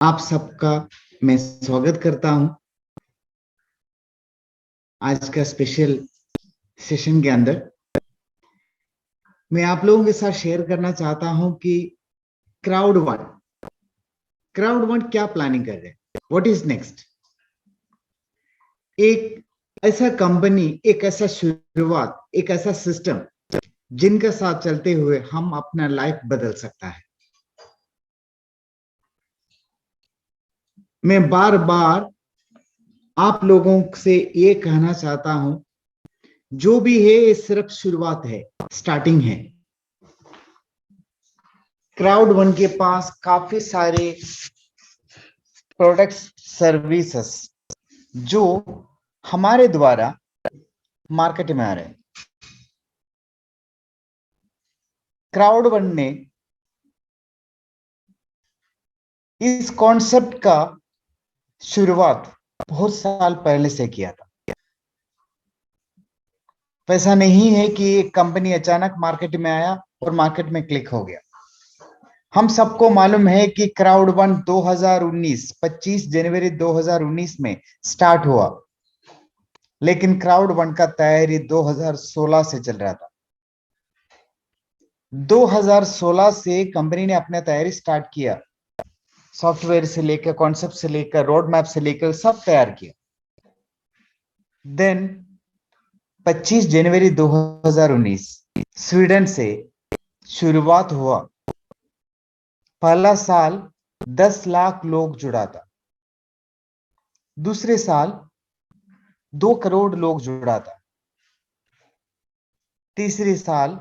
आप सबका मैं स्वागत करता हूं आज का स्पेशल सेशन के अंदर। मैं आप लोगों के साथ शेयर करना चाहता हूं कि क्राउड वन क्या प्लानिंग कर रहे हैं, व्हाट इज नेक्स्ट। एक ऐसा कंपनी, एक ऐसा शुरुआत, एक ऐसा सिस्टम जिनके साथ चलते हुए हम अपना लाइफ बदल सकता है। मैं बार बार आप लोगों से ये कहना चाहता हूं, जो भी है ये सिर्फ शुरुआत है, स्टार्टिंग है। क्राउड वन के पास काफी सारे प्रोडक्ट्स, सर्विसेज जो हमारे द्वारा मार्केट में आ रहे हैं। क्राउड वन ने इस कॉन्सेप्ट का शुरुआत बहुत साल पहले से किया था। वैसा नहीं है कि एक कंपनी अचानक मार्केट में आया और मार्केट में क्लिक हो गया। हम सबको मालूम है कि क्राउड वन 2019 25 जनवरी 2019 में स्टार्ट हुआ, लेकिन क्राउड वन का तैयारी 2016 से चल रहा था। 2016 से कंपनी ने अपना तैयारी स्टार्ट किया, सॉफ्टवेयर से लेकर, कॉन्सेप्ट से लेकर, रोड मैप से लेकर सब तैयार किया। देन 25 जनवरी 2019 स्वीडन से शुरुआत हुआ। पहला साल 10 लाख लोग जुड़ा था, दूसरे साल 2 करोड़ लोग जुड़ा था, तीसरे साल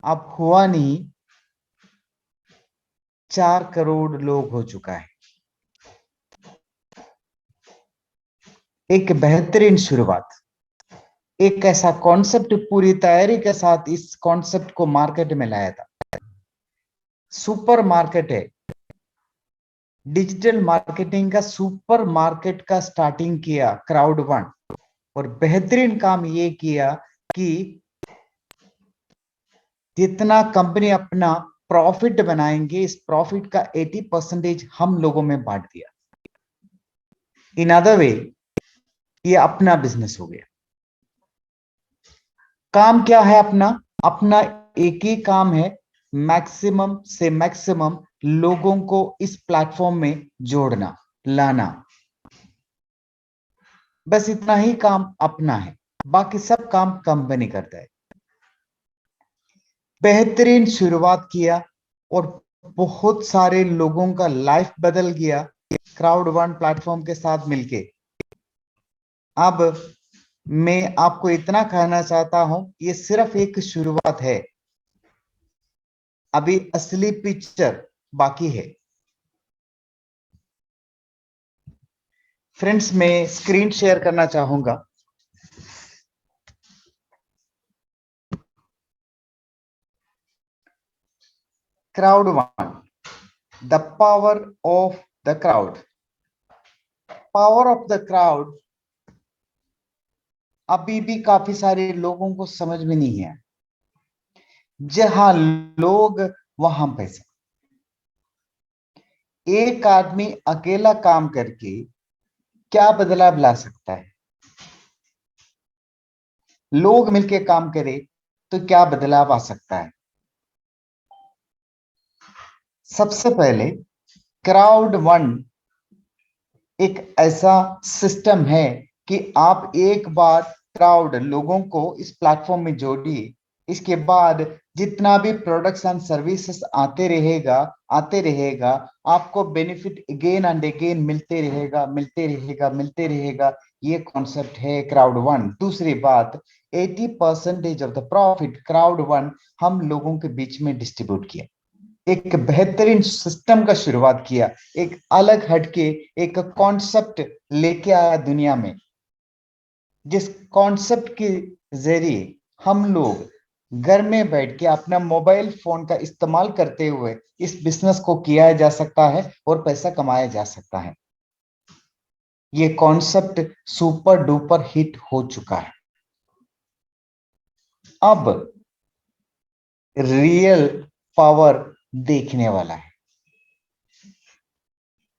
अब हुआ नहीं, 4 करोड़ लोग हो चुका है। एक बेहतरीन शुरुआत, एक ऐसा कॉन्सेप्ट पूरी तैयारी के साथ इस कॉन्सेप्ट को मार्केट में लाया था। सुपर मार्केट है, डिजिटल मार्केटिंग का सुपर मार्केट का स्टार्टिंग किया क्राउड वन। और बेहतरीन काम ये किया कि जितना कंपनी अपना प्रॉफिट बनाएंगे, इस प्रॉफिट का 80% हम लोगों में बांट दिया। इन अदर वे, ये अपना बिजनेस हो गया। काम क्या है अपना? अपना एक ही काम है, मैक्सिमम से मैक्सिमम लोगों को इस प्लेटफॉर्म में जोड़ना, लाना। बस इतना ही काम अपना है, बाकी सब काम कंपनी करता है। बेहतरीन शुरुआत किया और बहुत सारे लोगों का लाइफ बदल गया क्राउड वन प्लेटफॉर्म के साथ मिलके। अब मैं आपको इतना कहना चाहता हूं, ये सिर्फ एक शुरुआत है, अभी असली पिक्चर बाकी है। फ्रेंड्स, मैं स्क्रीन शेयर करना चाहूंगा। Crowd one, the power of the crowd. Power of the crowd अभी भी काफी सारे लोगों को समझ में नहीं है। जहां लोग वहां पैसा। एक आदमी अकेला काम करके क्या बदलाव ला सकता है? लोग मिलके काम करें तो क्या बदलाव आ सकता है? सबसे पहले, क्राउड वन एक ऐसा सिस्टम है कि आप एक बार क्राउड लोगों को इस प्लेटफॉर्म में जोड़िए, इसके बाद जितना भी प्रोडक्ट्स एंड सर्विसेज आते रहेगा, आपको बेनिफिट अगेन एंड अगेन मिलते रहेगा, मिलते रहेगा, मिलते रहेगा। ये कॉन्सेप्ट है क्राउड वन। दूसरी बात, 80% of the profit crowd one हम लोगों के बीच में डिस्ट्रीब्यूट किया, एक बेहतरीन सिस्टम का शुरुआत किया, एक अलग हटके एक कॉन्सेप्ट लेके आया दुनिया में, जिस कॉन्सेप्ट के जरिए हम लोग घर में बैठ के अपना मोबाइल फोन का इस्तेमाल करते हुए इस बिजनेस को किया जा सकता है और पैसा कमाया जा सकता है। ये कॉन्सेप्ट सुपर डुपर हिट हो चुका है। अब रियल पावर देखने वाला है।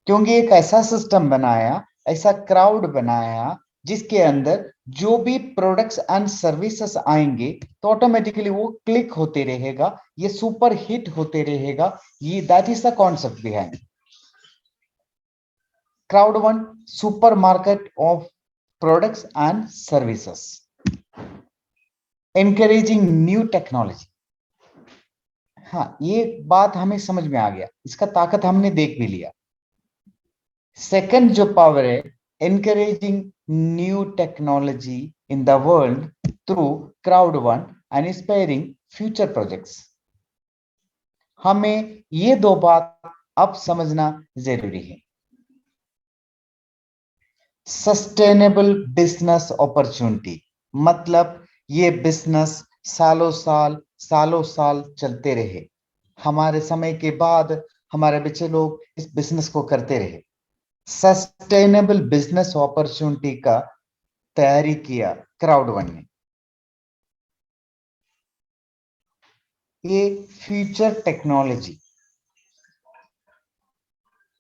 क्योंकि एक ऐसा सिस्टम बनाया, ऐसा क्राउड बनाया जिसके अंदर जो भी प्रोडक्ट्स एंड सर्विसेज आएंगे तो ऑटोमेटिकली वो क्लिक होते रहेगा, ये सुपर हिट होते रहेगा। ये that is the concept behind crowd one, super market of products and services, encouraging new technology. हाँ, ये बात हमें समझ में आ गया, इसका ताकत हमने देख भी लिया। सेकंड जो पावर है, encouraging new technology in the world through crowd one and inspiring future projects। हमें ये दो बात अब समझना जरूरी है। सस्टेनेबल बिजनेस अपॉर्चुनिटी, मतलब ये बिजनेस सालों साल चलते रहे, हमारे समय के बाद हमारे बच्चे लोग इस बिजनेस को करते रहे। सस्टेनेबल बिजनेस अपॉर्चुनिटी का तैयारी किया क्राउड वन ने। ये फ्यूचर टेक्नोलॉजी,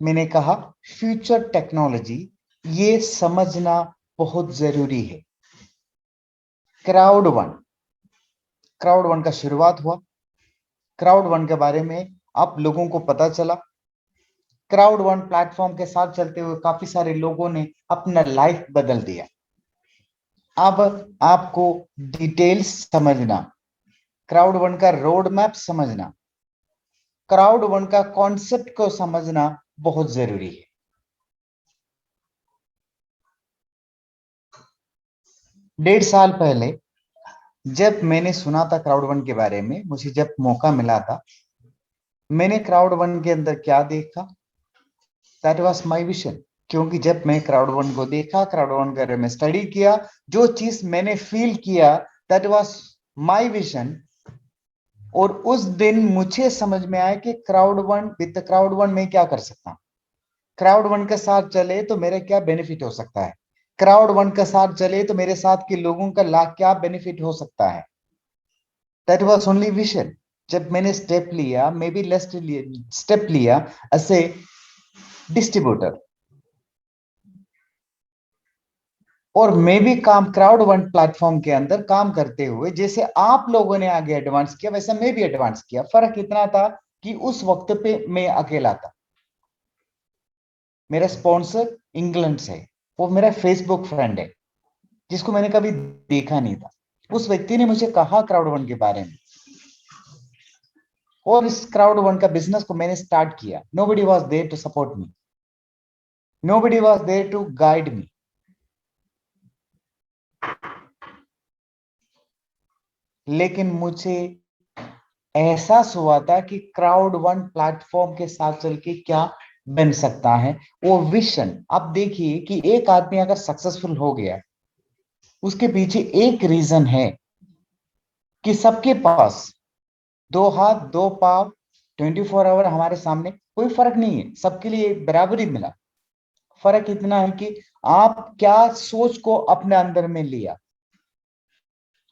मैंने कहा फ्यूचर टेक्नोलॉजी, ये समझना बहुत जरूरी है। क्राउड वन, क्राउड वन का शुरुआत हुआ, क्राउड वन के बारे में आप लोगों को पता चला। क्राउड वन प्लेटफॉर्म के साथ चलते हुए काफी सारे लोगों ने अपना लाइफ बदल दिया। अब आपको डिटेल्स समझना, क्राउड वन का रोड मैप समझना, क्राउड वन का कॉन्सेप्ट को समझना बहुत जरूरी है। डेढ़ साल पहले जब मैंने सुना था क्राउड वन के बारे में, मुझे जब मौका मिला था, मैंने क्राउड वन के अंदर क्या देखा, दैट वाज माय विजन। क्योंकि जब मैं क्राउड वन को देखा, क्राउड वन के बारे में स्टडी किया, जो चीज मैंने फील किया, दैट वाज माय विजन। और उस दिन मुझे समझ में आया कि crowd one, with crowd one मैं क्या कर सकता हूं, क्राउड वन के साथ चले तो मेरे क्या बेनिफिट हो सकता है, क्राउड वन के साथ चले तो मेरे साथ के लोगों का लाभ क्या बेनिफिट हो सकता है। That was only vision. जब मैंने स्टेप लिया, मे बी लेस्ट स्टेप लिया एज ए डिस्ट्रीब्यूटर, और मैं भी काम क्राउड वन प्लेटफॉर्म के अंदर काम करते हुए, जैसे आप लोगों ने आगे एडवांस किया वैसा मैं भी एडवांस किया। फर्क इतना था कि उस वक्त पे मैं अकेला था, मेरा स्पॉन्सर इंग्लैंड से, वो मेरा फेसबुक फ्रेंड है जिसको मैंने कभी देखा नहीं था। उस व्यक्ति ने मुझे कहा क्राउड वन के बारे में, और इस क्राउड वन का बिजनेस को मैंने स्टार्ट किया। Nobody was there to support me, nobody was there to guide me. लेकिन मुझे एहसास हुआ था कि क्राउड वन प्लेटफॉर्म के साथ चल के क्या बन सकता है, वो विजन। आप देखिए कि एक आदमी अगर सक्सेसफुल हो गया, उसके पीछे एक रीजन है कि सबके पास दो हाथ दो पांव 24 आवर हमारे सामने, कोई फर्क नहीं है, सबके लिए बराबरी मिला। फर्क इतना है कि आप क्या सोच को अपने अंदर में लिया,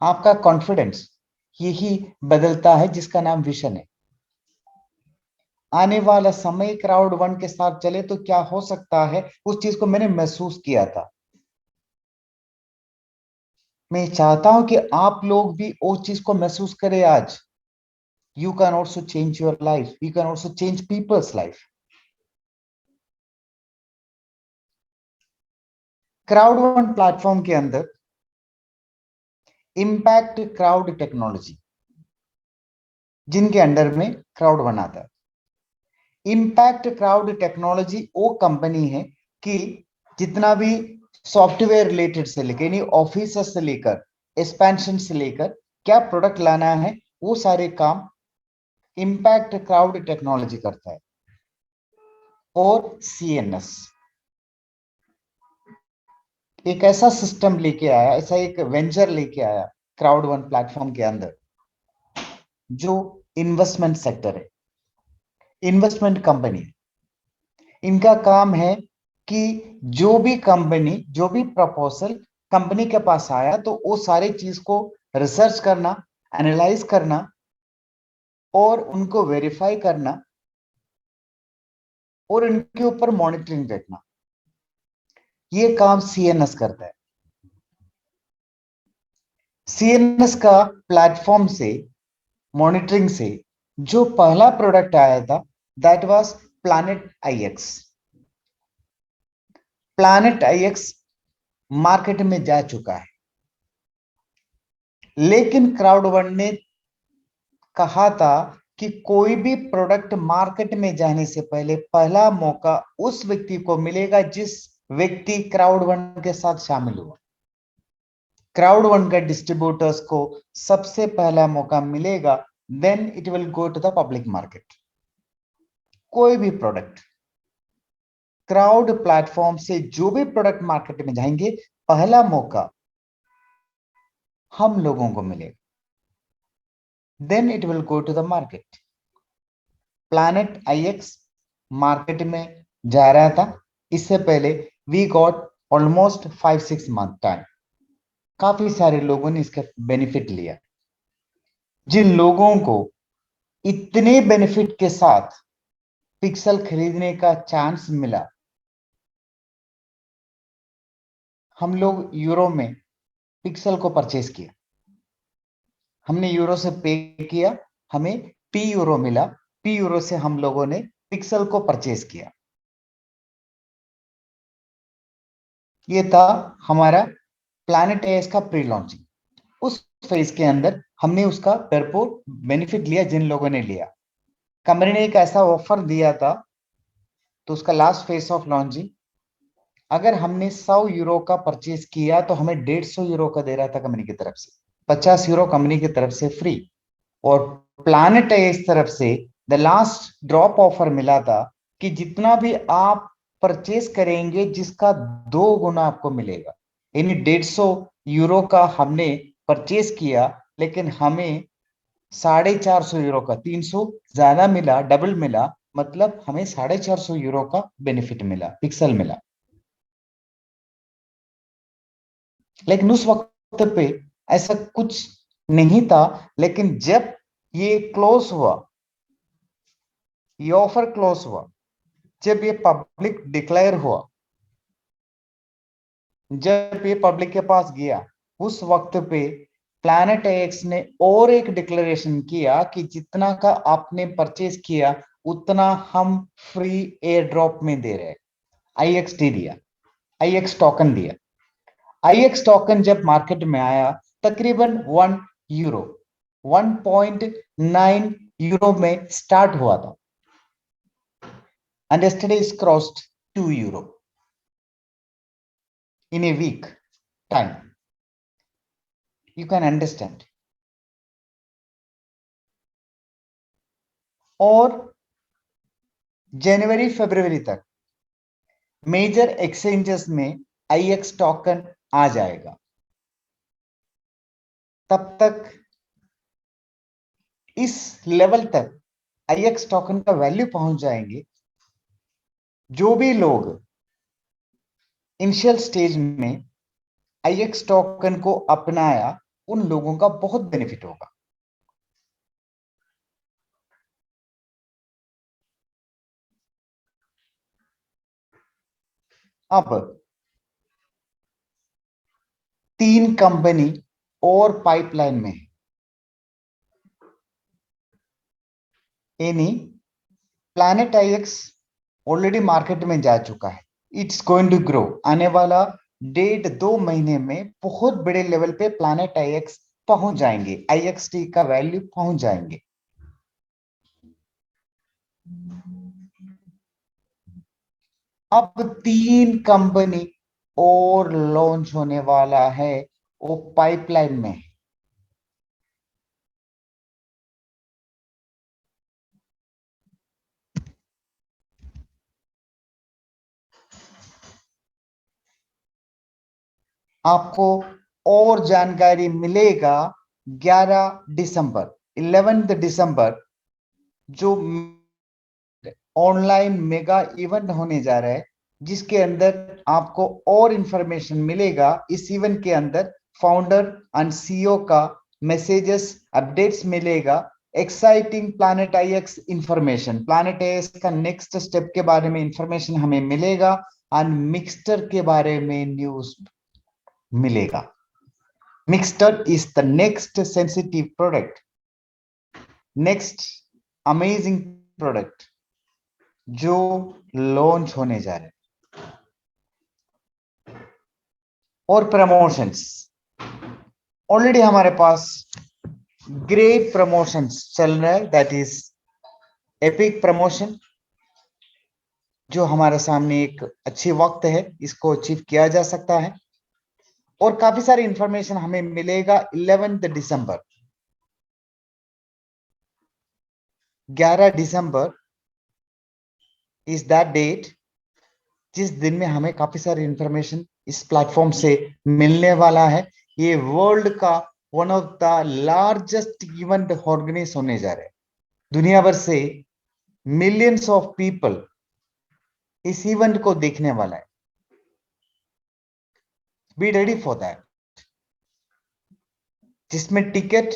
आपका कॉन्फिडेंस, यही बदलता है, जिसका नाम विजन है। आने वाला समय क्राउड वन के साथ चले तो क्या हो सकता है, उस चीज को मैंने महसूस किया था। मैं चाहता हूं कि आप लोग भी उस चीज को महसूस करें आज। You can also change your life, you can also change people's life. Crowd one platform के अंदर इम्पैक्ट क्राउड टेक्नोलॉजी, जिनके अंडर में क्राउड वन आता है। इम्पैक्ट क्राउड टेक्नोलॉजी वो कंपनी है कि जितना भी सॉफ्टवेयर रिलेटेड से लेकर, यानी ऑफिस से लेकर एक्सपेंशन से लेकर क्या प्रोडक्ट लाना है, वो सारे काम इम्पैक्ट क्राउड टेक्नोलॉजी करता है। और सीएनएस एक ऐसा सिस्टम लेके आया, ऐसा एक वेंचर लेके आया क्राउड वन प्लेटफॉर्म के अंदर, जो इन्वेस्टमेंट सेक्टर है, इन्वेस्टमेंट कंपनी। इनका काम है कि जो भी कंपनी, जो भी प्रपोजल कंपनी के पास आया, तो वो सारी चीज को रिसर्च करना, एनालाइज करना और उनको वेरीफाई करना, और इनके ऊपर मॉनिटरिंग रखना, ये काम सीएनएस करता है। सीएनएस का प्लेटफॉर्म से, मॉनिटरिंग से जो पहला प्रोडक्ट आया था that was planet आईएक्स। Planet IX market में जा चुका है, लेकिन क्राउड वन ने कहा था कि कोई भी प्रोडक्ट मार्केट में जाने से पहले पहला मौका उस व्यक्ति को मिलेगा जिस व्यक्ति क्राउड वन के साथ शामिल हुआ। क्राउड वन के डिस्ट्रीब्यूटर्स को सबसे पहला मौका मिलेगा, then it will go to the public market. कोई भी प्रोडक्ट क्राउड प्लेटफॉर्म से जो भी प्रोडक्ट मार्केट में जाएंगे, पहला मौका हम लोगों को मिलेगा, then it will go to the market. Planet IX market में जा रहा था, इससे पहले we got almost 5-6 month time. काफी सारे लोगों ने इसका बेनिफिट लिया। जिन लोगों को इतने बेनिफिट के साथ पिक्सल खरीदने का चांस मिला, हम लोग यूरो में पिक्सल को परचेज किया। हमने यूरो से पे किया, हमें पी यूरो मिला, पी यूरो से हम लोगों ने पिक्सल को परचेज किया। ये था हमारा प्लैनेट एएस का प्री लॉन्चिंग। उस फेज के अंदर हमने उसका भरपूर बेनिफिट लिया जिन लोगों ने लिया। कंपनी ने एक ऐसा ऑफर दिया था, तो उसका लास्ट फेज ऑफ लॉन्चिंग, अगर हमने 100 यूरो का परचेज किया तो हमें 150 यूरो का दे रहा था कंपनी की तरफ से, 50 यूरो कंपनी की तरफ से फ्री। और प्लैनेट इस तरफ से द लास्ट ड्रॉप ऑफर मिला था कि जितना भी आप परचेज करेंगे जिसका 2 गुना आपको मिलेगा। यानी 150 यूरो का हमने परचेज किया, लेकिन हमें 450 यूरो का 300 ज्यादा मिला, डबल मिला, मतलब हमें 450 यूरो का बेनिफिट मिला, पिक्सल मिला। लेकिन उस वक्त पे ऐसा कुछ नहीं था, लेकिन जब ये क्लोज हुआ, ये ऑफर क्लोज हुआ, जब ये पब्लिक डिक्लेयर हुआ, जब ये पब्लिक के पास गया, उस वक्त पे प्लैनेट एक्स ने और एक डिक्लेरेशन किया कि जितना का आपने परचेज किया उतना हम फ्री एयर ड्रॉप में दे रहे हैं। आईएक्सटी दिया, आईएक्स टोकन दिया। आईएक्स टोकन जब मार्केट में आया तकरीबन 1 यूरो, 1.9 यूरो में स्टार्ट हुआ था, and yesterday is crossed 2 euro in a week time. You can understand. और जनवरी फरवरी तक मेजर एक्सचेंजेस में आईएक्स टोकन आ जाएगा। तब तक इस लेवल तक आईएक्स टोकन का वैल्यू पहुंच जाएंगे। जो भी लोग इनिशियल स्टेज में आईएक्स टोकन को अपनाया, उन लोगों का बहुत बेनिफिट होगा। अब 3 कंपनी और पाइपलाइन में है, यानी प्लैनेट आईएक्स ऑलरेडी मार्केट में जा चुका है, इट्स गोइंग टू ग्रो। आने वाला 1.5-2 महीने में बहुत बड़े लेवल पे प्लैनेट आईएक्स पहुंच जाएंगे, आईएक्सटी का वैल्यू पहुंच जाएंगे। अब 3 कंपनी और लॉन्च होने वाला है, वो पाइपलाइन में है। आपको और जानकारी मिलेगा 11 दिसंबर, 11 दिसंबर जो ऑनलाइन मेगा इवेंट होने जा रहा है, जिसके अंदर आपको और इंफॉर्मेशन मिलेगा। इस इवेंट के अंदर फाउंडर एंड सीईओ का मैसेजेस, अपडेट्स मिलेगा, एक्साइटिंग प्लैनेट आईएक्स इंफॉर्मेशन, प्लैनेट आईएक्स का नेक्स्ट स्टेप के बारे में इंफॉर्मेशन हमें मिलेगा, एंड मिक्सटर के बारे में न्यूज मिलेगा। मिक्सटर is the next sensitive product, next amazing product जो लॉन्च होने जा रहे हैं। और प्रमोशंस, ऑलरेडी हमारे पास ग्रेट प्रमोशंस चल रहा है, दैट इज एपिक प्रमोशन, जो हमारे सामने एक अच्छी वक्त है, इसको अचीव किया जा सकता है। और काफी सारी इंफॉर्मेशन हमें मिलेगा 11 दिसंबर, 11 दिसंबर इज दैट डेट जिस दिन में हमें काफी सारी इंफॉर्मेशन इस प्लेटफॉर्म से मिलने वाला है। ये वर्ल्ड का one of the largest event organize होने जा रहे हैं। दुनिया भर से मिलियंस ऑफ पीपल इस इवेंट को देखने वाला है। बी रेडी फॉर दैट, जिसमें टिकट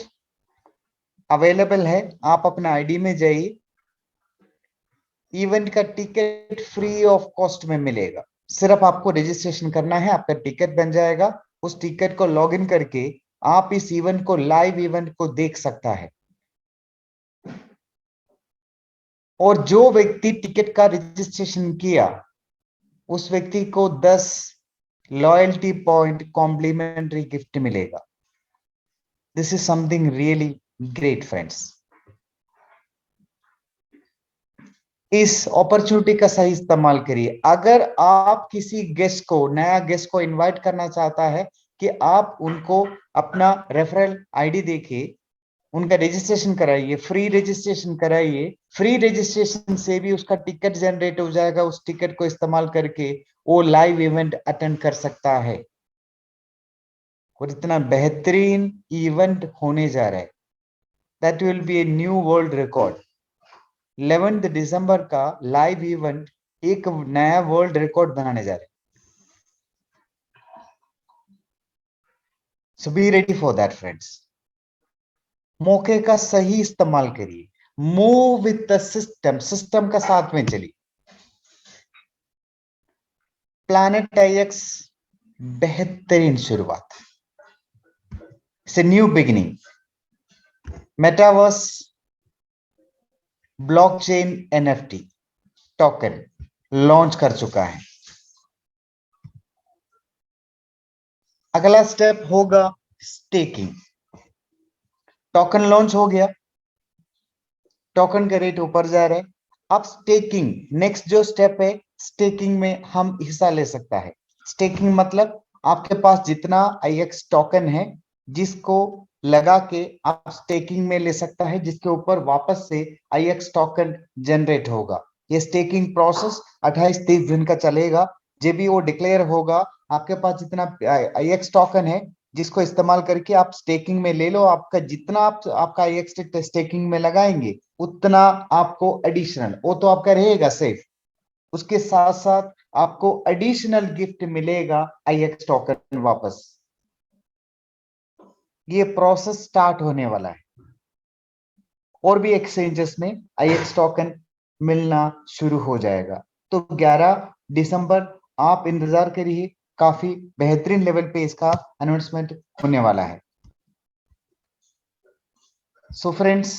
अवेलेबल है। आप अपना आईडी में जाइए, इवेंट का टिकट फ्री ऑफ कॉस्ट में मिलेगा। सिर्फ आपको रजिस्ट्रेशन करना है, आपका टिकट बन जाएगा। उस टिकट को लॉग इन करके आप इस इवेंट को, लाइव इवेंट को देख सकता है। और जो व्यक्ति टिकट का रजिस्ट्रेशन किया, उस व्यक्ति को 10 लॉयल्टी पॉइंट कॉम्प्लीमेंट्री गिफ्ट मिलेगा। This is something really great friends. इस अपॉर्चुनिटी का सही इस्तेमाल करिए। अगर आप किसी गेस्ट को, नया गेस्ट को इनवाइट करना चाहता है कि आप उनको अपना रेफरल आईडी देके उनका रजिस्ट्रेशन कराइए, फ्री रजिस्ट्रेशन कराइए। फ्री रजिस्ट्रेशन से भी उसका टिकट जनरेट हो जाएगा। उस टिकट को इस्तेमाल करके वो लाइव इवेंट अटेंड कर सकता है। और इतना बेहतरीन इवेंट होने जा रहा है, that will be a new world record. 11 दिसंबर का लाइव इवेंट एक नया वर्ल्ड रिकॉर्ड बनाने जा रहे हैं। So be ready for that friends. मौके का सही इस्तेमाल करिए, move with the system, system का साथ में चलिए। प्लैनेट आईएक्स बेहतरीन शुरुआत, it's a new beginning. Metaverse, blockchain, NFT token launch कर चुका है। अगला स्टेप होगा स्टेकिंग। टोकन लॉन्च हो गया, टोकन का रेट ऊपर जा रहा है। अब स्टेकिंग, नेक्स्ट जो स्टेप है, स्टेकिंग में हम हिस्सा ले सकता है। स्टेकिंग मतलब आपके पास जितना आईएक्स टोकन है, जिसको लगा के आप स्टेकिंग में ले सकता है, जिसके ऊपर वापस से आईएक्स टोकन जनरेट होगा। ये स्टेकिंग प्रोसेस 28-30 दिन का चलेगा। जब भी वो डिक्लेयर होगा, आपके पास जितना आईएक्स टोकन है, जिसको इस्तेमाल करके आप स्टेकिंग में ले लो। आपका जितना आपका आईएक्स स्टेकिंग में लगाएंगे, उतना आपको एडिशनल, वो तो आपका रहेगा सेफ, उसके साथ साथ आपको एडिशनल गिफ्ट मिलेगा आईएक्स टोकन वापस। ये प्रोसेस स्टार्ट होने वाला है। और भी एक्सचेंजेस में आईएक्स टोकन मिलना शुरू हो जाएगा। तो 11 दिसंबर आप इंतजार करिए, काफी बेहतरीन लेवल पे इसका अनाउंसमेंट होने वाला है। सो फ्रेंड्स,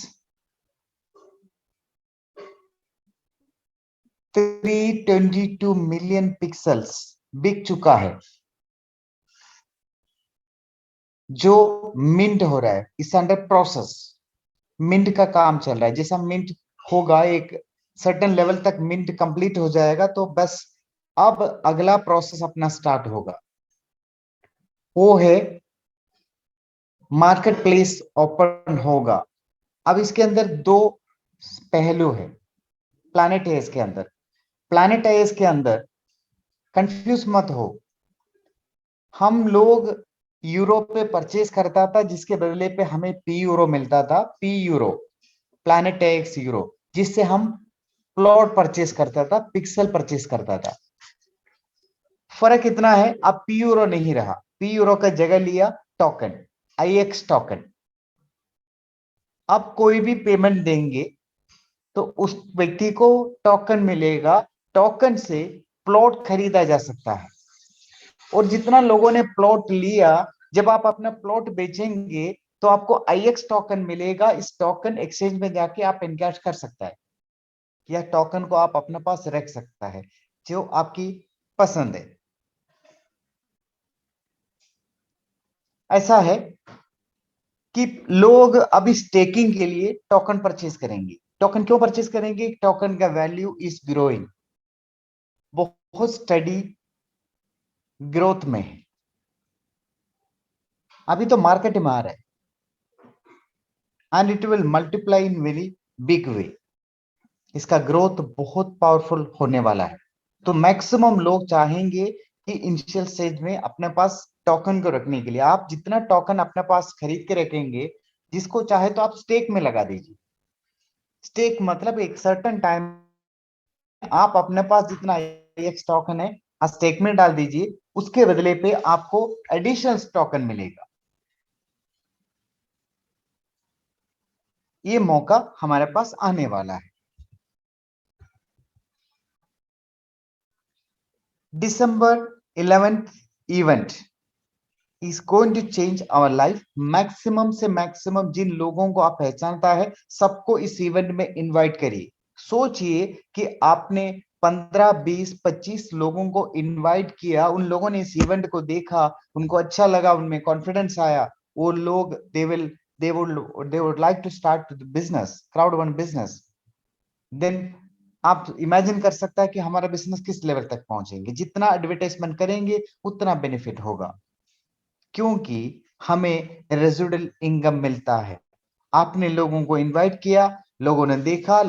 322 मिलियन पिक्सल्स बिक चुका है, जो मिंट हो रहा है, इस अंडर प्रोसेस। मिंट का काम चल रहा है। जैसा मिंट होगा, एक सर्टेन लेवल तक मिंट कंप्लीट हो जाएगा, तो बस अब अगला प्रोसेस अपना स्टार्ट होगा। वो है मार्केट प्लेस ओपन होगा। अब इसके अंदर दो पहलू है। प्लैनेट एज के अंदर, प्लैनेट एज के अंदर कंफ्यूज मत हो। हम लोग यूरोप पे परचेज करता था, जिसके बदले पे हमें पी यूरो मिलता था, P euro, planet x euro, जिससे हम प्लॉट परचेज करता था, पिक्सल परचेज करता था। फर्क इतना है, अब पी यूरो नहीं रहा, पी यूरो का जगह लिया टोकन, आईएक्स टोकन। आप कोई भी पेमेंट देंगे तो उस व्यक्ति को टोकन मिलेगा, टोकन से प्लॉट खरीदा जा सकता है। और जितना लोगों ने प्लॉट लिया, जब आप अपना प्लॉट बेचेंगे तो आपको आईएक्स टोकन मिलेगा। इस टोकन एक्सचेंज में जाके आप इनकैश कर सकता है, या टोकन को आप अपने पास रख सकता है, जो आपकी पसंद है। ऐसा है कि लोग अभी स्टेकिंग के लिए टोकन परचेज करेंगे। टोकन क्यों परचेज करेंगे? टोकन का वैल्यू इज ग्रोइंग, बहुत स्टडी ग्रोथ में है। अभी तो मार्केट में आ रहा है, and it will multiply in very big way. इसका ग्रोथ बहुत पावरफुल होने वाला है। तो मैक्सिमम लोग चाहेंगे कि इनिशियल स्टेज में अपने पास टोकन को रखने के लिए, आप जितना टोकन अपने पास खरीद के रखेंगे, जिसको चाहे तो आप स्टेक में लगा दीजिए। स्टेक मतलब एक सर्टेन टाइम आप अपने पास जितना एक्स टोकन है स्टेक में डाल दीजिए, उसके बदले पे आपको एडिशनल टोकन मिलेगा। ये मौका हमारे पास आने वाला है। December 11th event is going to change our life. Maximum से मैक्सिमम जिन लोगों को आप पहचानता है, सबको इस इवेंट में इनवाइट करिए। सोचिए कि आपने 15, 20, 25 लोगों को इनवाइट किया, उन लोगों ने इस इवेंट को देखा, उनको अच्छा लगा, उनमें कॉन्फिडेंस आया। वो लोग they would like to start business, crowd one business. Then आप इमेजिन कर सकता है कि हमारा बिजनेस किस लेवल तक पहुंचेंगे। जितना एडवर्टाइजमेंट करेंगे उतना बेनिफिट होगा, क्योंकि हमें रेजिडुअल इनकम मिलता है। आपने लोगों को इनवाइट किया, लोगों ने देखा,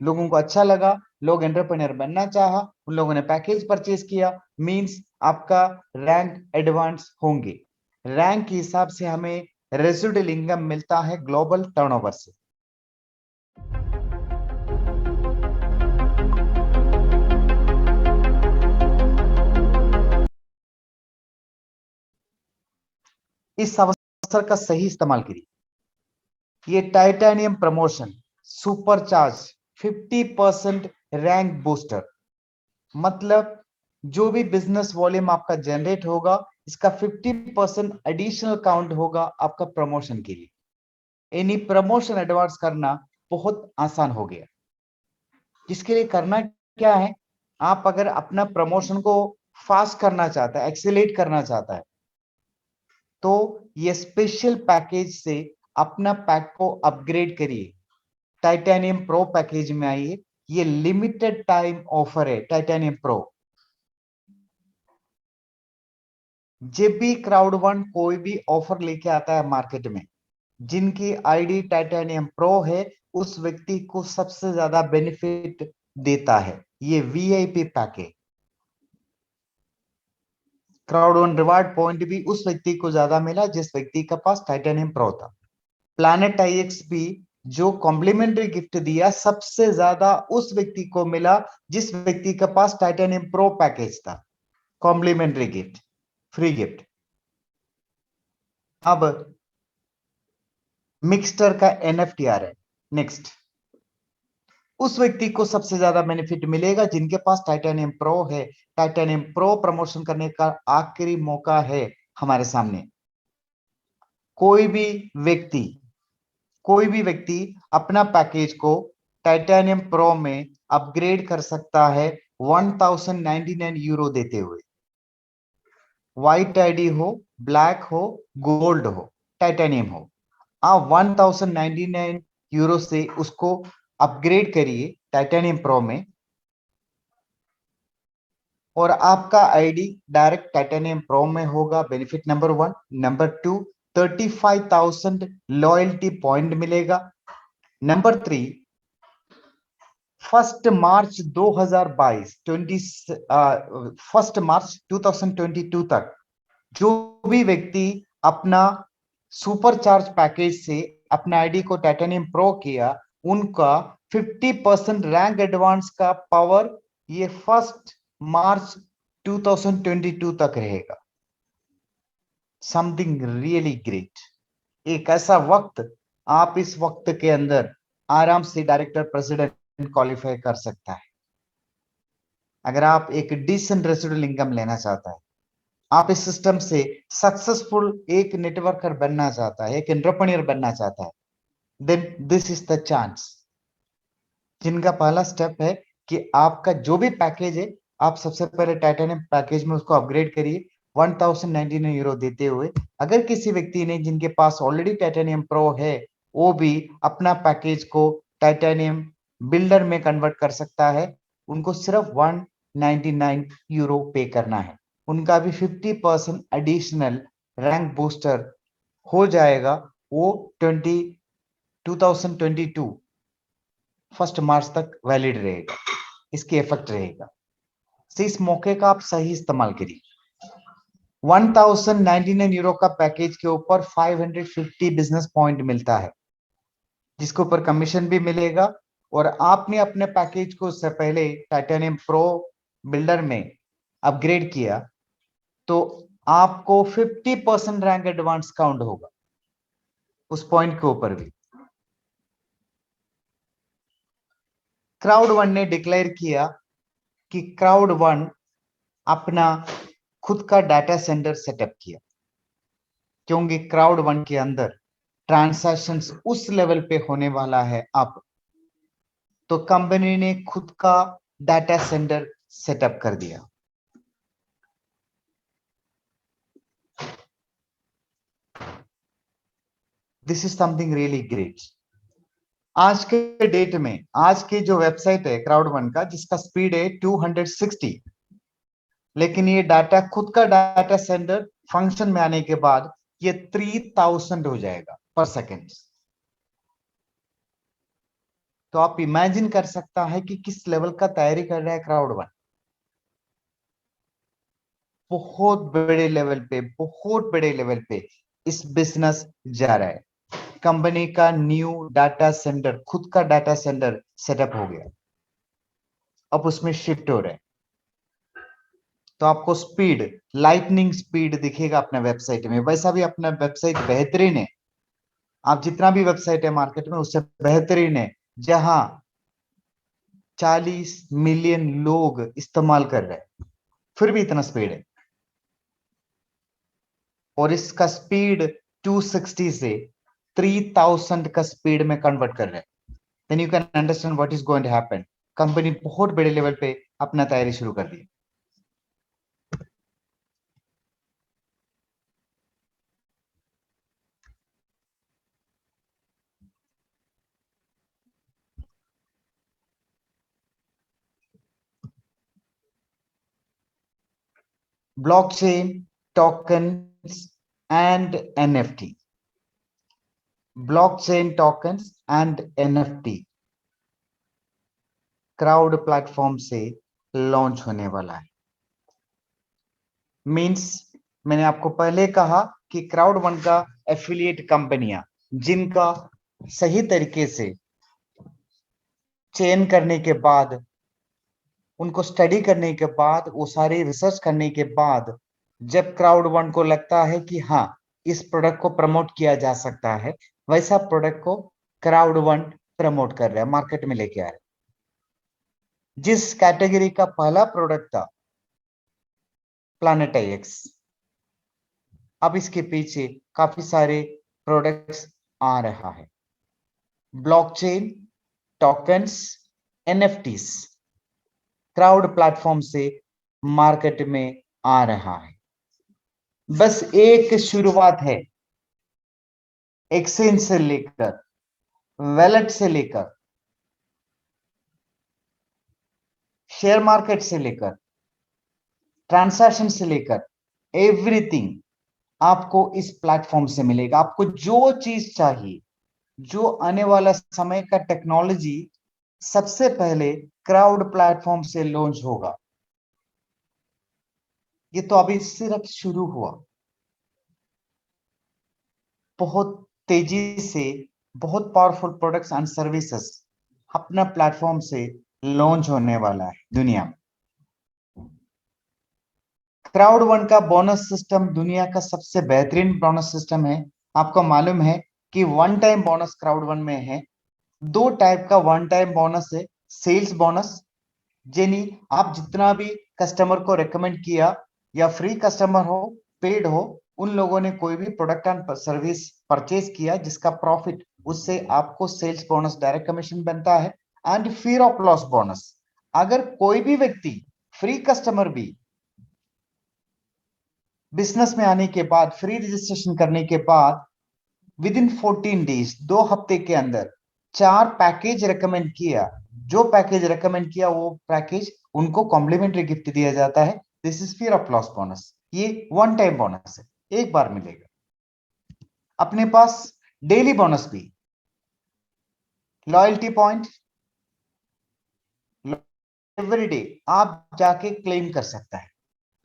लोगों को अच्छा लगा, लोग एंटरप्रेन्योर बनना चाहा, उन लोगों ने पैकेज परचेज किया, मींस आपका रैंक एडवांस होंगे। रैंक के हिसाब से हमें रेजिडुअल इनकम मिलता है ग्लोबल टर्नओवर से। इस अवसर का सही इस्तेमाल करिए। ये titanium promotion supercharge 50% rank booster, मतलब जो भी बिजनेस वॉल्यूम आपका जनरेट होगा, इसका 50% एडिशनल काउंट होगा आपका प्रमोशन के लिए। एनी प्रमोशन एडवांस करना बहुत आसान हो गया। जिसके लिए करना क्या है, आप अगर अपना प्रमोशन को फास्ट करना चाहता है, एक्सेलेरेट करना चाहता है, तो ये स्पेशल पैकेज से अपना पैक को अपग्रेड करिए। टाइटेनियम प्रो पैकेज में आइए। ये लिमिटेड टाइम ऑफर है टाइटेनियम प्रो। जब भी क्राउड वन कोई भी ऑफर लेके आता है मार्केट में, जिनकी आईडी टाइटेनियम प्रो है, उस व्यक्ति को सबसे ज्यादा बेनिफिट देता है ये VIP package. Crowd one reward point भी उस व्यक्ति को ज्यादा मिला जिस व्यक्ति के पास टाइटेनियम प्रो था। प्लैनेट आईएक्स भी जो कॉम्प्लीमेंट्री गिफ्ट दिया, सबसे ज्यादा उस व्यक्ति को मिला जिस व्यक्ति के पास टाइटेनियम प्रो पैकेज था। Complimentary gift, free gift. अब मिक्सटर का एनएफटी आ रहा है नेक्स्ट। उस व्यक्ति को सबसे ज्यादा बेनिफिट मिलेगा जिनके पास टाइटेनियम प्रो है। टाइटेनियम प्रो प्रमोशन करने का आखिरी मौका है हमारे सामने। कोई भी व्यक्ति कोई भी व्यक्ति अपना पैकेज को टाइटेनियम प्रो में अपग्रेड कर सकता है 1099 यूरो देते हुए। व्हाइट आईडी हो, ब्लैक हो, गोल्ड हो, टाइटेनियम हो, आप 1099 यूरो से उसको अपग्रेड करिए टाइटेनियम प्रो में, और आपका आईडी डायरेक्ट टाइटेनियम प्रो में होगा। Benefit number 1। Number 2, 35,000 loyalty point मिलेगा। नंबर 3, 1 मार्च 2022 1 मार्च 2022 तक जो भी व्यक्ति अपना सुपरचार्ज पैकेज से अपना आईडी को टाइटेनियम प्रो किया, उनका 50% रैंक एडवांस का पावर ये 1 मार्च 2022 तक रहेगा। Something really great. एक ऐसा वक्त आप इस वक्त के अंदर आराम से डायरेक्टर प्रेसिडेंट क्वालिफाई कर सकता है। अगर आप एक डिसेंट रेसिडुअल इनकम लेना चाहता है, आप इस सिस्टम से सक्सेसफुल एक नेटवर्कर बनना चाहता है, एक एंटरप्रेन्योर बनना चाहता है, then this is the chance. जिनका पहला स्टेप है कि आपका जो भी पैकेज है, आप सबसे पहले टाइटेनियम पैकेज में उसको अपग्रेड करिए 1099 यूरो देते हुए। अगर किसी व्यक्ति ने जिनके पास ऑलरेडी टाइटेनियम प्रो है, वो भी अपना पैकेज को टाइटेनियम बिल्डर में कन्वर्ट कर सकता है। उनको सिर्फ 199 यूरो पे करना है। उनका भी 50% एडिशनल रैंक बूस्टर हो जाएगा। वो 2022 फर्स्ट मार्च तक वैलिड रहेगा, इसकी इफेक्ट रहेगा। तो इस मौके का आप सही इस्तेमाल करिए। 1099 यूरो का पैकेज के ऊपर 550 बिजनेस पॉइंट मिलता है, जिसके ऊपर कमीशन भी मिलेगा। और आपने अपने पैकेज को उससे पहले टाइटेनियम प्रो बिल्डर में अपग्रेड किया तो आपको 50% रैंक एडवांस काउंट होगा उस पॉइंट के ऊपर भी। क्राउड वन ने डिक्लेयर किया कि क्राउड वन अपना खुद का डाटा सेंटर सेटअप किया, क्योंकि क्राउड वन के अंदर ट्रांजैक्शंस उस लेवल पे होने वाला है अब, तो कंपनी ने खुद का डाटा सेंटर सेटअप कर दिया। This is something really great. आज के डेट में आज की जो वेबसाइट है क्राउड वन का, जिसका स्पीड है 260, लेकिन ये डाटा खुद का डाटा सेंटर फंक्शन में आने के बाद ये 3000 हो जाएगा पर सेकेंड। तो आप इमेजिन कर सकता है कि किस लेवल का तैयारी कर रहा है क्राउड वन। बहुत बड़े लेवल पे, बहुत बड़े लेवल पे इस बिजनेस जा रहा है। कंपनी का न्यू डाटा सेंटर, खुद का डाटा सेंटर सेटअप हो गया, अब उसमें शिफ्ट हो रहा है। तो आपको स्पीड, लाइटनिंग स्पीड दिखेगा अपने वेबसाइट में। वैसा भी अपना वेबसाइट बेहतरीन है, आप जितना भी वेबसाइट है मार्केट में उससे बेहतरीन है, जहां 40 मिलियन लोग इस्तेमाल कर रहे हैं, फिर भी इतना स्पीड है। और इसका स्पीड 260 से 3000 का स्पीड में कन्वर्ट कर रहे हैं। Then you can understand what is going to happen. Company बहुत बड़े लेवल पे अपना तैयारी शुरू कर दी। Blockchain, tokens and NFT. Blockchain, tokens and NFT crowd platform से लॉन्च होने वाला है। मींस मैंने आपको पहले कहा कि क्राउड वन का एफिलिएट कंपनियां, जिनका सही तरीके से चयन करने के बाद, उनको स्टडी करने के बाद, वो सारी रिसर्च करने के बाद, जब क्राउड वन को लगता है कि हाँ इस प्रोडक्ट को प्रमोट किया जा सकता है, वैसा प्रोडक्ट को क्राउड वन प्रमोट कर रहा है, मार्केट में लेके आ रहा है। जिस कैटेगरी का पहला प्रोडक्ट था प्लैनेट आईएक्स, अब इसके पीछे काफी सारे प्रोडक्ट्स आ रहा है। Blockchain, tokens, NFTs crowd platform से मार्केट में आ रहा है। बस एक शुरुआत है। एक्सचेंज से लेकर, वैलेट से लेकर, शेयर मार्केट से लेकर, ट्रांसैक्शन से लेकर, एवरीथिंग आपको इस प्लेटफॉर्म से मिलेगा। आपको जो चीज चाहिए, जो आने वाला समय का टेक्नोलॉजी सबसे पहले क्राउड प्लेटफॉर्म से लॉन्च होगा। ये तो अभी सिर्फ शुरू हुआ। बहुत तेजी से बहुत पावरफुल प्रोडक्ट्स एंड सर्विसेज अपना प्लेटफॉर्म से लॉन्च होने वाला है दुनिया में। क्राउड वन का बोनस सिस्टम दुनिया का सबसे बेहतरीन बोनस सिस्टम है। आपको मालूम है कि one time bonus crowd one में है। दो टाइप का वन टाइम बोनस है। सेल्स बोनस, यानी आप जितना भी कस्टमर को रेकमेंड किया, या फ्री कस्टमर हो, पेड हो, उन लोगों ने कोई भी प्रोडक्ट एंड सर्विस परचेज किया जिसका प्रॉफिट, उससे आपको सेल्स बोनस डायरेक्ट कमीशन बनता है। And fear of loss bonus, अगर कोई भी व्यक्ति फ्री कस्टमर भी बिजनेस में आने के बाद, फ्री रजिस्ट्रेशन करने के बाद, विद इन 14 डेज, 2 हफ्ते के अंदर 4 पैकेज रेकमेंड किया, जो पैकेज रेकमेंड किया वो पैकेज उनको कॉम्प्लीमेंट्री गिफ्ट दिया जाता है। This is fear of loss bonus. ये वन टाइम बोनस है, एक बार मिलेगा। अपने पास डेली बोनस भी, लॉयल्टी पॉइंट, एवरी डे आप जाके क्लेम कर सकता है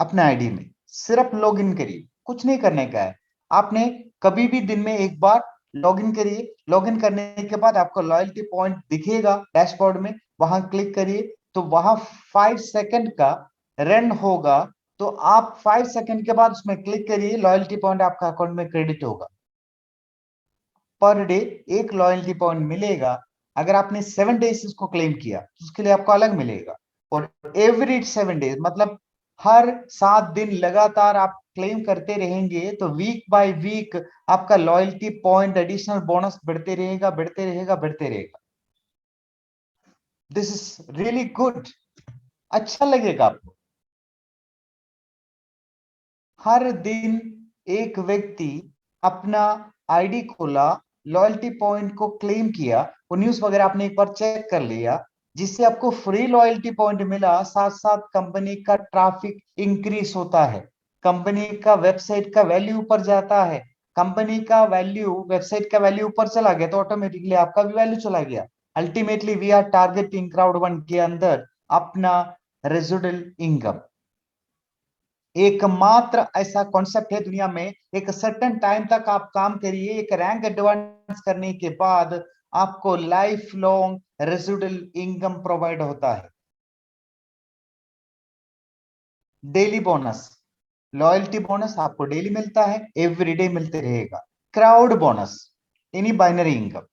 अपने आईडी में। सिर्फ लॉग इन करिए, कुछ नहीं करने का है। आपने कभी भी दिन में एक बार लॉग इन करिए। लॉग इन करने के बाद आपको लॉयल्टी पॉइंट दिखेगा डैशबोर्ड में, वहां क्लिक करिए तो वहां 5 सेकंड का रन होगा। तो आप 5 सेकंड के बाद उसमें क्लिक करिए, लॉयल्टी पॉइंट आपका अकाउंट में क्रेडिट होगा। पर डे एक लॉयल्टी पॉइंट मिलेगा। अगर आपने 7 डेज इसको क्लेम किया तो उसके लिए आपको अलग मिलेगा। और एवरी 7 डेज मतलब हर 7 दिन लगातार आप क्लेम करते रहेंगे तो वीक बाय वीक आपका लॉयल्टी पॉइंट एडिशनल बोनस बढ़ते रहेगा, बढ़ते रहेगा, बढ़ते रहेगा। दिस इज रियली गुड, अच्छा लगेगा आपको। हर दिन एक व्यक्ति अपना आईडी खोला, लॉयल्टी पॉइंट को क्लेम किया, वो न्यूज वगैरह आपने एक बार चेक कर लिया, जिससे आपको फ्री लॉयल्टी पॉइंट मिला। साथ साथ कंपनी का ट्रैफिक इंक्रीज होता है, कंपनी का वेबसाइट का वैल्यू ऊपर जाता है। कंपनी का वैल्यू, वेबसाइट का वैल्यू ऊपर चला गया तो ऑटोमेटिकली आपका भी वैल्यू चला गया। Ultimately we are targeting crowd one के अंदर अपना रेजिडुअल इनकम। एकमात्र ऐसा कॉन्सेप्ट है दुनिया में, एक सर्टेन टाइम तक आप काम करिए, एक रैंक एडवांस करने के बाद आपको life long residual income provide होता है। डेली बोनस, लॉयल्टी बोनस आपको डेली मिलता है, एवरीडे मिलते रहेगा। क्राउड बोनस यानी बाइनरी इनकम,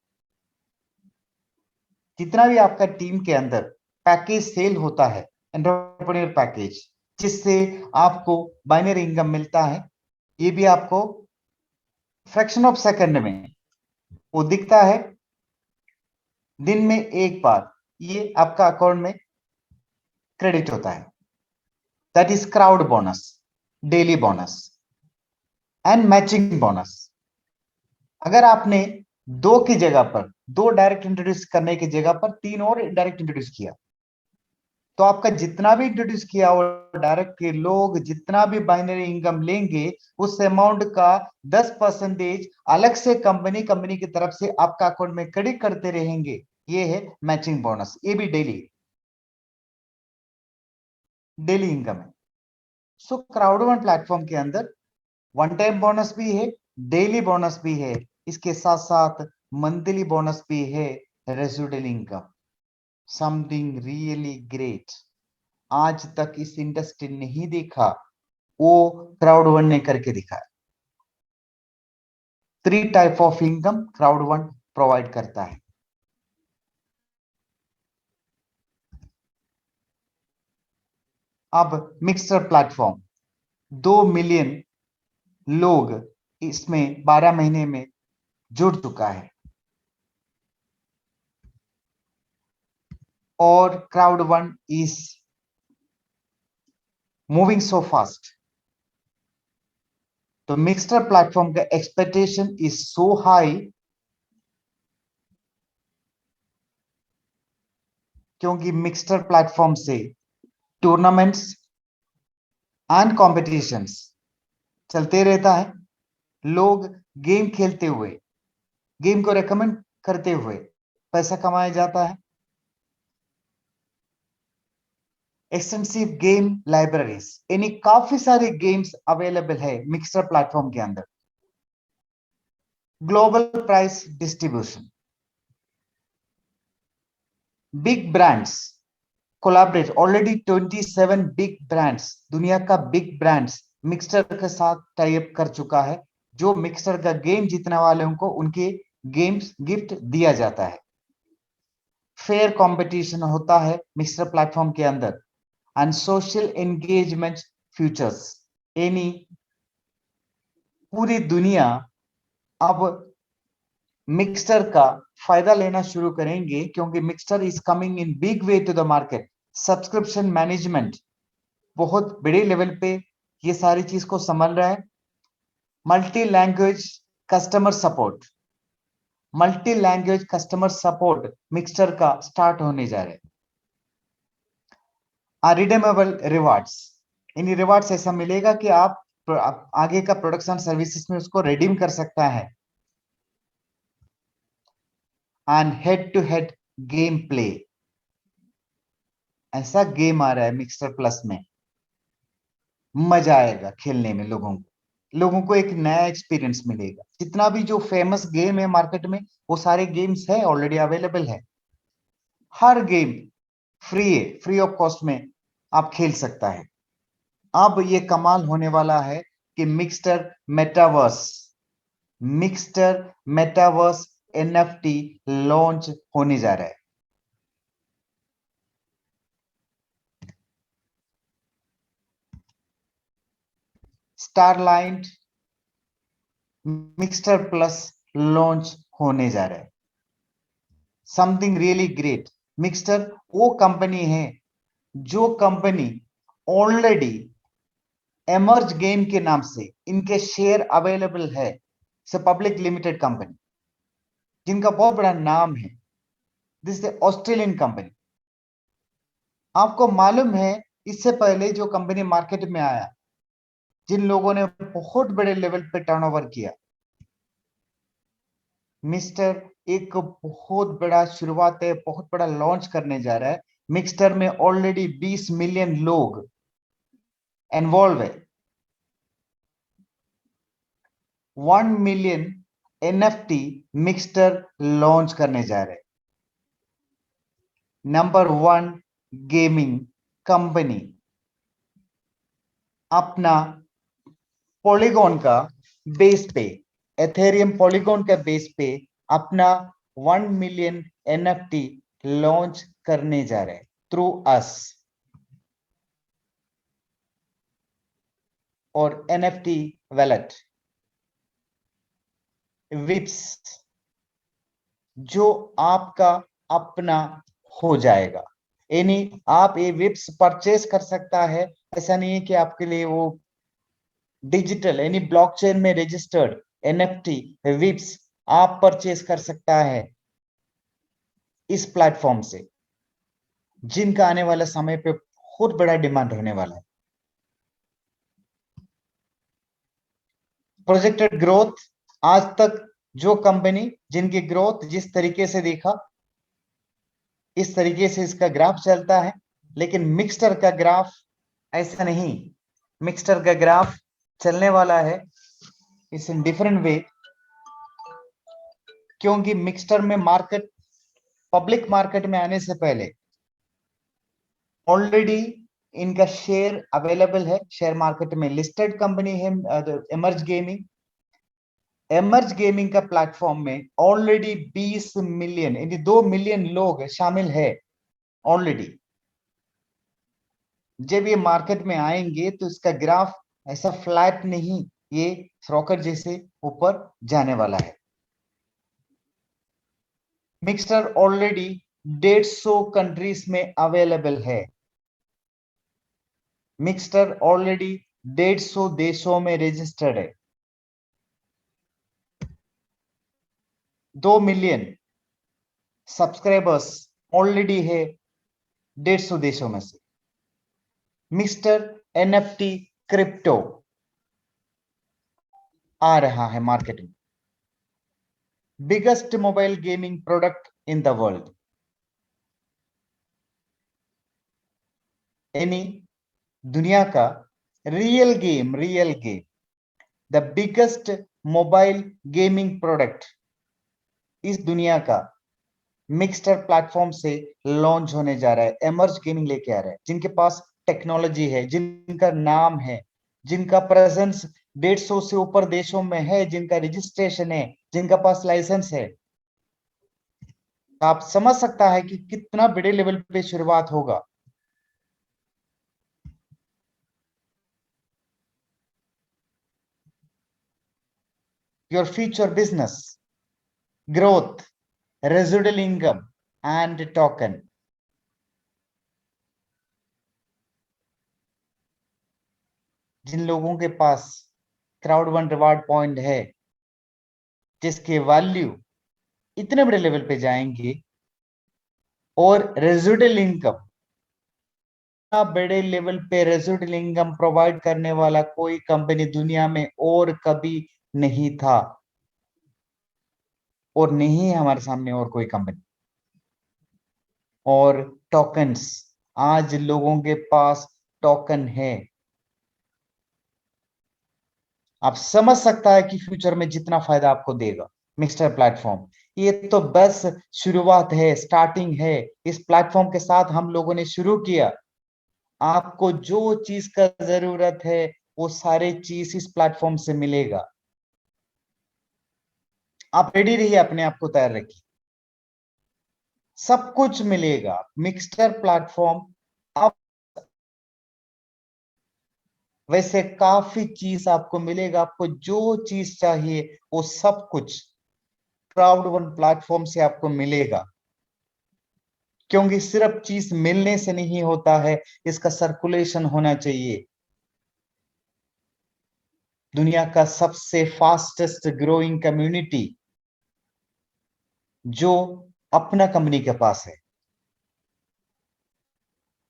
जितना भी आपका टीम के अंदर पैकेज सेल होता है, एंटरप्रेन्योर पैकेज, जिससे आपको बाइनरी इनकम मिलता है, ये भी आपको फ्रैक्शन ऑफ सेकंड में वो दिखता है। दिन में एक बार ये आपका अकाउंट में क्रेडिट होता है। That is crowd bonus, daily bonus and matching bonus. अगर आपने दो की जगह पर, दो डायरेक्ट इंट्रोड्यूस करने की जगह पर तीन और डायरेक्ट इंट्रोड्यूस किया, तो आपका जितना भी इंट्रोड्यूस किया वो डायरेक्ट के लोग जितना भी बाइनरी इनकम लेंगे, उस अमाउंट का 10% अलग से कंपनी कंपनी की तरफ से आपका अकाउंट में क्रेडिट करते रहेंगे। ये है मैचिंग बोनस, ये भी डेली डेली इनकम है। सो क्राउड वन प्लेटफॉर्म के अंदर वन टाइम बोनस भी है, डेली बोनस भी है, इसके साथ साथ मंथली बोनस भी है, residual income. Something really great, आज तक इस इंडस्ट्री ने नहीं देखा, वो क्राउड वन ने करके दिखाया। 3 type of income crowd one provide करता है। अब मिक्सर प्लेटफॉर्म, 2 मिलियन लोग इसमें 12 महीने में जुड़ चुका है। और crowd one is moving so fast. तो मिक्सर प्लेटफॉर्म का एक्सपेक्टेशन इज सो हाई, क्योंकि मिक्सर प्लेटफॉर्म से टूर्नामेंट्स एंड कॉम्पिटिशंस चलते रहता है। लोग गेम खेलते हुए, गेम को रेकमेंड करते हुए पैसा कमाया जाता है। एक्सटेंसिव गेम लाइब्रेरीज, यानी काफी सारे गेम्स अवेलेबल है मिक्सर प्लेटफॉर्म के अंदर। Global price distribution, big brands collaborate, already 27 big brands, दुनिया का बिग ब्रांड्स मिक्सर के साथ टाई अप कर चुका है। जो मिक्सर का गेम जीतने वाले उनको उनके गेम्स गिफ्ट दिया जाता है। फेयर कंपटीशन होता है मिक्सर प्लेटफॉर्म के अंदर एंड सोशल एंगेजमेंट फ्यूचर्स। यानी पूरी दुनिया अब मिक्सर का फायदा लेना शुरू करेंगे क्योंकि mixer is coming in big way to the market. Subscription management बहुत बड़े लेवल पे ये सारी चीज को संभाल रहा है। Multi language customer support, multi language customer support mixture का स्टार्ट होने जा रहे हैं। रिडीमेबल रिवार्ड्स, इन रिवार्ड्स ऐसा मिलेगा कि आप आगे का प्रोडक्शन सर्विसेज में उसको रिडीम कर सकता है। And head to head game play, ऐसा गेम आ रहा है मिक्सचर प्लस में, मजा आएगा खेलने में। लोगों को एक नया एक्सपीरियंस मिलेगा। जितना भी जो फेमस गेम है मार्केट में वो सारे गेम्स है ऑलरेडी अवेलेबल है। हर गेम फ्री है, फ्री ऑफ कॉस्ट में आप खेल सकता है। अब ये कमाल होने वाला है कि मिक्सटर मेटावर्स एनएफटी लॉन्च होने जा रहा है। स्टारलाइट मिक्सटर प्लस लॉन्च होने जा रहा है। Something really great. मिक्सटर वो कंपनी है जो कंपनी ऑलरेडी एमर्ज गेम के नाम से इनके शेयर अवेलेबल है, पब्लिक लिमिटेड कंपनी जिनका बहुत बड़ा नाम है। This is Australian company. आपको मालूम है इससे पहले जो कंपनी मार्केट में आया, जिन लोगों ने बहुत बड़े लेवल पे टर्नओवर किया, मिक्सटर एक बहुत बड़ा शुरुआत है, बहुत बड़ा लॉन्च करने जा रहा है। मिक्सटर में ऑलरेडी 20 मिलियन लोग इन्वॉल्व है। 1 मिलियन एनएफटी मिक्सटर लॉन्च करने जा रहे हैं। नंबर 1 गेमिंग कंपनी अपना पॉलीगॉन का बेस पे, एथेरियम पॉलीगॉन के बेस पे अपना 1 मिलियन एनएफटी लॉन्च करने जा रहे हैं थ्रू अस। और एनएफटी वैलेट विप्स जो आपका अपना हो जाएगा। यानी आप ये विप्स परचेस कर सकता है। ऐसा नहीं है कि आपके लिए वो डिजिटल यानी ब्लॉकचेन में रजिस्टर्ड एनएफटी विप्स आप परचेस कर सकता है इस प्लेटफॉर्म से, जिनका आने वाला समय पे बहुत बड़ा डिमांड होने वाला है। प्रोजेक्टेड ग्रोथ, आज तक जो कंपनी जिनकी ग्रोथ जिस तरीके से देखा इस तरीके से इसका ग्राफ चलता है, लेकिन मिक्सटर का ग्राफ ऐसा नहीं। मिक्सटर का ग्राफ चलने वाला है इस इन डिफरेंट वे, क्योंकि मिक्सटर में मार्केट पब्लिक मार्केट में आने से पहले ऑलरेडी इनका शेयर अवेलेबल है, शेयर मार्केट में लिस्टेड कंपनी है एमर्ज गेमिंग। एमर्ज गेमिंग का प्लेटफॉर्म में ऑलरेडी 20 मिलियन यानी 2 मिलियन लोग शामिल है ऑलरेडी। जब ये मार्केट में आएंगे तो इसका ग्राफ ऐसा फ्लैट नहीं, ये रॉकेट जैसे ऊपर जाने वाला है। मिक्सर ऑलरेडी 150 कंट्रीज में अवेलेबल है। मिक्सर ऑलरेडी 150 देशों में रजिस्टर्ड है। 2 मिलियन सब्सक्राइबर्स ऑलरेडी है 150 देशों में से। मिस्टर एनएफटी क्रिप्टो आ रहा है मार्केट में, biggest mobile gaming product in the world. यानी दुनिया का real game the biggest mobile gaming product इस दुनिया का मिक्सटर प्लेटफॉर्म से लॉन्च होने जा रहा है। एमर्ज गेमिंग लेके आ रहा है, जिनके पास टेक्नोलॉजी है, जिनका नाम है, जिनका प्रेजेंस 150 से ऊपर देशों में है, जिनका रजिस्ट्रेशन है, जिनका पास लाइसेंस है। आप समझ सकता है कि कितना बड़े लेवल पे शुरुआत होगा। Your future business growth, residual income and token. जिन लोगों के पास क्राउड वन रिवार्ड पॉइंट है, जिसके वैल्यू इतने बड़े लेवल पे जाएंगे, और रेजिडुअल इनकम, बड़े लेवल पे रेजिडुअल इनकम प्रोवाइड करने वाला कोई कंपनी दुनिया में और कभी नहीं था, और नहीं है हमारे सामने और कोई कंपनी। और टोकन्स, आज लोगों के पास टोकन है। आप समझ सकता है कि फ्यूचर में जितना फायदा आपको देगा मिक्सर प्लेटफॉर्म। ये तो बस शुरुआत है, स्टार्टिंग है। इस प्लेटफॉर्म के साथ हम लोगों ने शुरू किया। आपको जो चीज का जरूरत है वो सारे चीज इस प्लेटफॉर्म से मिलेगा। आप रेडी रहिए, अपने आप को तैयार रखिए, सब कुछ मिलेगा मिक्सर प्लेटफॉर्म। आप वैसे काफी चीज आपको मिलेगा, आपको जो चीज चाहिए वो सब कुछ क्राउड वन प्लेटफॉर्म से आपको मिलेगा। क्योंकि सिर्फ चीज मिलने से नहीं होता है, इसका सर्कुलेशन होना चाहिए। दुनिया का सबसे फास्टेस्ट ग्रोइंग कम्युनिटी जो अपना कंपनी के पास है,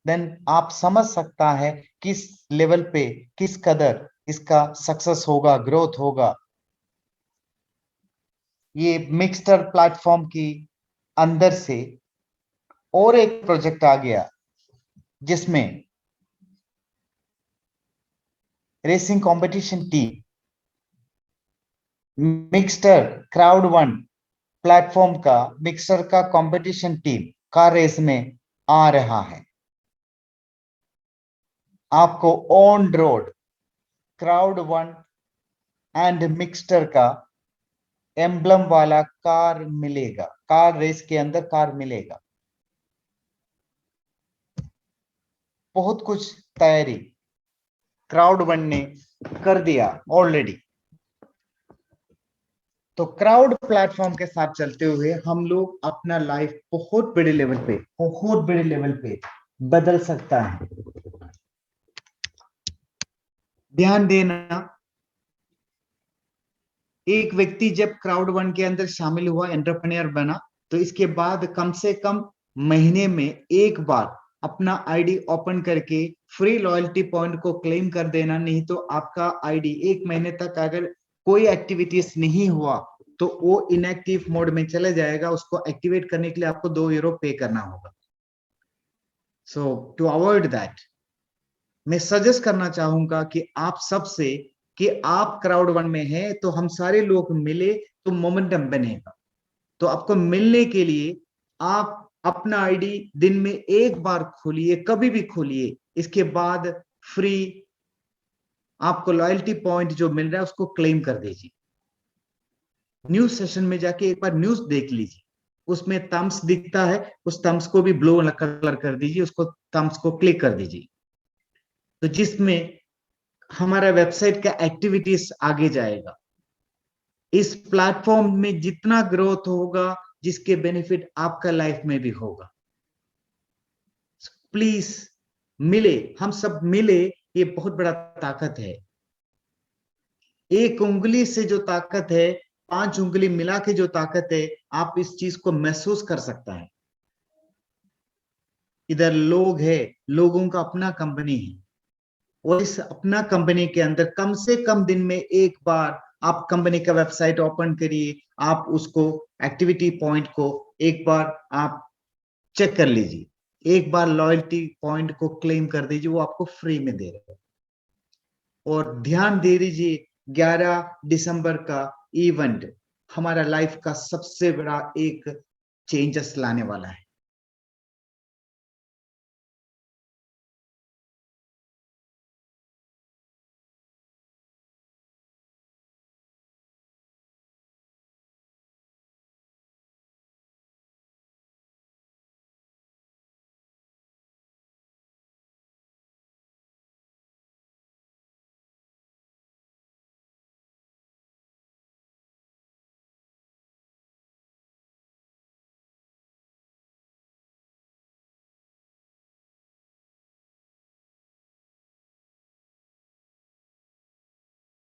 देन आप समझ सकता है किस लेवल पे, किस कदर इसका सक्सेस होगा, ग्रोथ होगा। ये मिक्सर प्लेटफॉर्म की अंदर से और एक प्रोजेक्ट आ गया, जिसमें racing competition team, mixer crowd one platform का मिक्सर का कंपटीशन टीम कार रेस में आ रहा है। आपको on road crowd one and mixer का एम्बलम वाला कार मिलेगा, कार रेस के अंदर कार मिलेगा। बहुत कुछ तैयारी क्राउड वन ने कर दिया ऑलरेडी। तो क्राउड प्लेटफॉर्म के साथ चलते हुए हम लोग अपना लाइफ बहुत बड़े लेवल पे, बहुत बड़े लेवल पे बदल सकता है। ध्यान देना, एक व्यक्ति जब क्राउड वन के अंदर शामिल हुआ, एंटरप्रेन्योर बना, तो इसके बाद कम से कम महीने में एक बार अपना आईडी ओपन करके फ्री लॉयल्टी पॉइंट को क्लेम कर देना। नहीं तो आपका आईडी एक महीने तक अगर कोई एक्टिविटीज नहीं हुआ तो वो इनएक्टिव मोड में चला जाएगा। उसको एक्टिवेट करने के लिए आपको 2 यूरो पे करना होगा। सो टू अवॉइड दैट, मैं सजेस्ट करना चाहूंगा कि आप सबसे, कि आप क्राउड वन में हैं तो हम सारे लोग मिले तो मोमेंटम बनेगा। तो आपको मिलने के लिए आप अपना आईडी दिन में एक बार खोलिए, कभी भी खोलिए। इसके बाद फ्री आपको लॉयल्टी पॉइंट जो मिल रहा है उसको क्लेम कर दीजिए। न्यूज सेशन में जाके एक बार न्यूज देख लीजिए, उसमें थम्स दिखता है, उस थम्स को भी ब्लू कलर कर दीजिए, उसको थम्स को क्लिक कर दीजिए, तो जिसमें हमारा वेबसाइट का एक्टिविटीज आगे जाएगा। इस प्लेटफॉर्म में जितना ग्रोथ होगा, जिसके बेनिफिट आपका लाइफ में भी होगा। प्लीज मिले, हम सब मिले, ये बहुत बड़ा ताकत है। एक उंगली से जो ताकत है, 5 उंगली मिला के जो ताकत है, आप इस चीज को महसूस कर सकता है। इधर लोग है, लोगों का अपना कंपनी है, और इस अपना कंपनी के अंदर कम से कम दिन में एक बार आप कंपनी का वेबसाइट ओपन करिए, आप उसको एक्टिविटी पॉइंट को एक बार आप चेक कर लीजिए, एक बार लॉयल्टी पॉइंट को क्लेम कर दीजिए, वो आपको फ्री में दे रहे हैं। और ध्यान दे दीजिए, 11 दिसंबर का इवेंट हमारा लाइफ का सबसे बड़ा एक चेंजेस लाने वाला है।